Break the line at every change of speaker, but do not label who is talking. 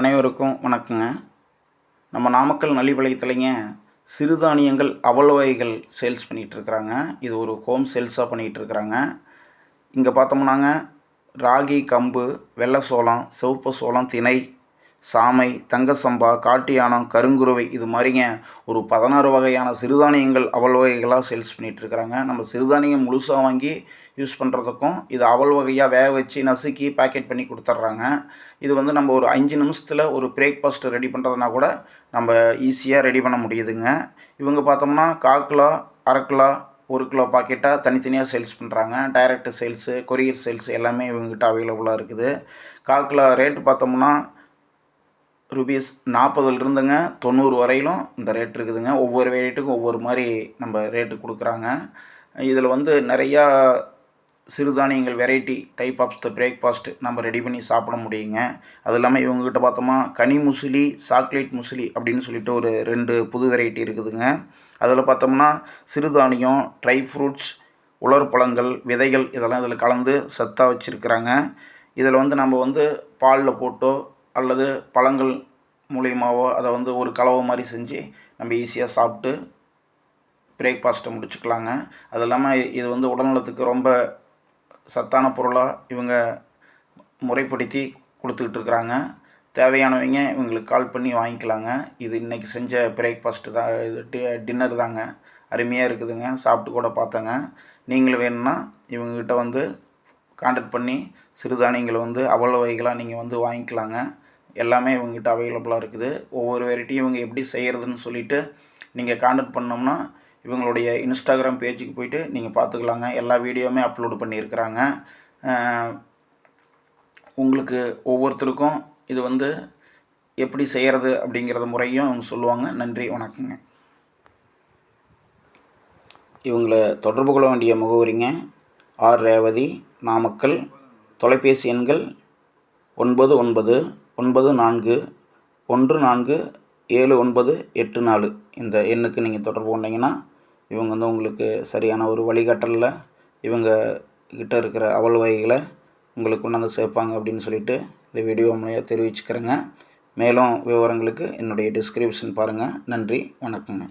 அனைவருக்கும் வணக்கங்க. நம்ம நாமக்கல் நலிபாளையத்துலைங்க சிறுதானியங்கள் அவல் வகைகள் சேல்ஸ் பண்ணிகிட்ருக்குறாங்க. இது ஒரு ஹோம் சேல்ஸாக பண்ணிகிட்ருக்குறாங்க. இங்கே பார்த்தோம்னாங்க ராகி, கம்பு, வெள்ளை சோளம், சிவப்பு சோளம், திணை, சாமை, தங்க சம்பா, காட்டு யானம், கருங்குருவை இது மாதிரிங்க ஒரு 16 வகையான சிறுதானியங்கள் அவல் வகைகளாக சேல்ஸ் பண்ணிகிட்ருக்குறாங்க. நம்ம சிறுதானியம் முழுசாக வாங்கி யூஸ் பண்ணுறதுக்கும் இது அவல் வகையாக வேக வச்சு நசுக்கி பேக்கெட் பண்ணி கொடுத்துட்றாங்க. இது வந்து நம்ம ஒரு 5 நிமிஷத்தில் ஒரு பிரேக்ஃபாஸ்ட் ரெடி பண்ணுறதுனா கூட நம்ம ஈஸியாக ரெடி பண்ண முடியுதுங்க. இவங்க பார்த்தோம்னா 1/4 கிலோ, அரை கிலோ, 1 கிலோ பாக்கெட்டாக தனித்தனியாக சேல்ஸ் பண்ணுறாங்க. டைரக்ட் சேல்ஸு, கொரியர் சேல்ஸ் எல்லாமே இவங்ககிட்ட அவைலபிளாக இருக்குது. 1/4 கிலோ ரேட்டு பார்த்தோம்னா ₹40லிருந்துங்க 90 வரையிலும் இந்த ரேட் இருக்குதுங்க. ஒவ்வொரு வெரைட்டுக்கும் ஒவ்வொரு மாதிரி நம்ம ரேட்டு கொடுக்குறாங்க. இதில் வந்து நிறையா சிறுதானியங்கள் variety type of the breakfast நம்ம ரெடி பண்ணி சாப்பிட முடியுங்க. அது இல்லாமல் இவங்ககிட்ட பார்த்தோமா கனி முசிலி, சாக்லேட் முசிலி அப்படின்னு சொல்லிட்டு ஒரு 2 புது வெரைட்டி இருக்குதுங்க. அதில் பார்த்தோம்னா சிறுதானியம், ட்ரை ஃப்ரூட்ஸ், உலர் பழங்கள், விதைகள் இதெல்லாம் இதில் கலந்து சத்தாக வச்சுருக்குறாங்க. இதில் வந்து நம்ம வந்து பாலில் போட்டோ அல்லது பழங்கள் மூலியமாகவோ அதை வந்து ஒரு கலவை மாதிரி செஞ்சு நம்ம ஈஸியாக சாப்பிட்டு பிரேக்ஃபாஸ்ட்டை முடிச்சுக்கலாங்க. அது இல்லாமல் இது வந்து உடல்நலத்துக்கு ரொம்ப சத்தான பொருளாக இவங்க முறைப்படுத்தி கொடுத்துக்கிட்டு இருக்கிறாங்க. தேவையானவங்க இவங்களுக்கு கால் பண்ணி வாங்கிக்கலாங்க. இது இன்றைக்கி செஞ்ச பிரேக்ஃபாஸ்ட்டு தான், இது டின்னர் தாங்க. அருமையாக இருக்குதுங்க. சாப்பிட்டு கூட பார்த்தேங்க. நீங்களும் வேணும்னா இவங்ககிட்ட வந்து கான்டாக்ட் பண்ணி சிறுதானியங்களை வந்து அவல் வகைகளாக நீங்கள் வந்து வாங்கிக்கலாங்க. எல்லாமே இவங்ககிட்ட அவைலபிளாக இருக்குது. ஒவ்வொரு வெரைட்டியும் இவங்க எப்படி செய்கிறதுன்னு சொல்லிவிட்டு நீங்கள் கான்டாக்ட் பண்ணோம்னா இவங்களுடைய இன்ஸ்டாகிராம் பேஜுக்கு போய்ட்டு நீங்கள் பார்த்துக்கலாங்க. எல்லா வீடியோவுமே அப்லோடு பண்ணியிருக்கிறாங்க. உங்களுக்கு ஒவ்வொருத்தருக்கும் இது வந்து எப்படி செய்கிறது அப்படிங்கிறத முறையும் அவங்க சொல்லுவாங்க. நன்றி, வணக்கங்க. இவங்களை தொடர்பு கொள்ள வேண்டிய முகவரிங்க ஆர். ரேவதி, நாமக்கல். தொலைபேசி எண்கள் 9994147984. இந்த எண்ணுக்கு நீங்கள் தொடர்பு கொண்டீங்கன்னா இவங்க வந்து உங்களுக்கு சரியான ஒரு வழிகாட்டலில் இவங்க கிட்ட இருக்கிற அவல் வகைகளை உங்களுக்கு கொண்டாந்து சேர்ப்பாங்க அப்படின்னு சொல்லிட்டு இந்த வீடியோ மூலமாக தெரிவிச்சுக்கிறேங்க. மேலும் விவரங்களுக்கு என்னுடைய டிஸ்கிரிப்ஷன் பாருங்கள். நன்றி, வணக்கங்க.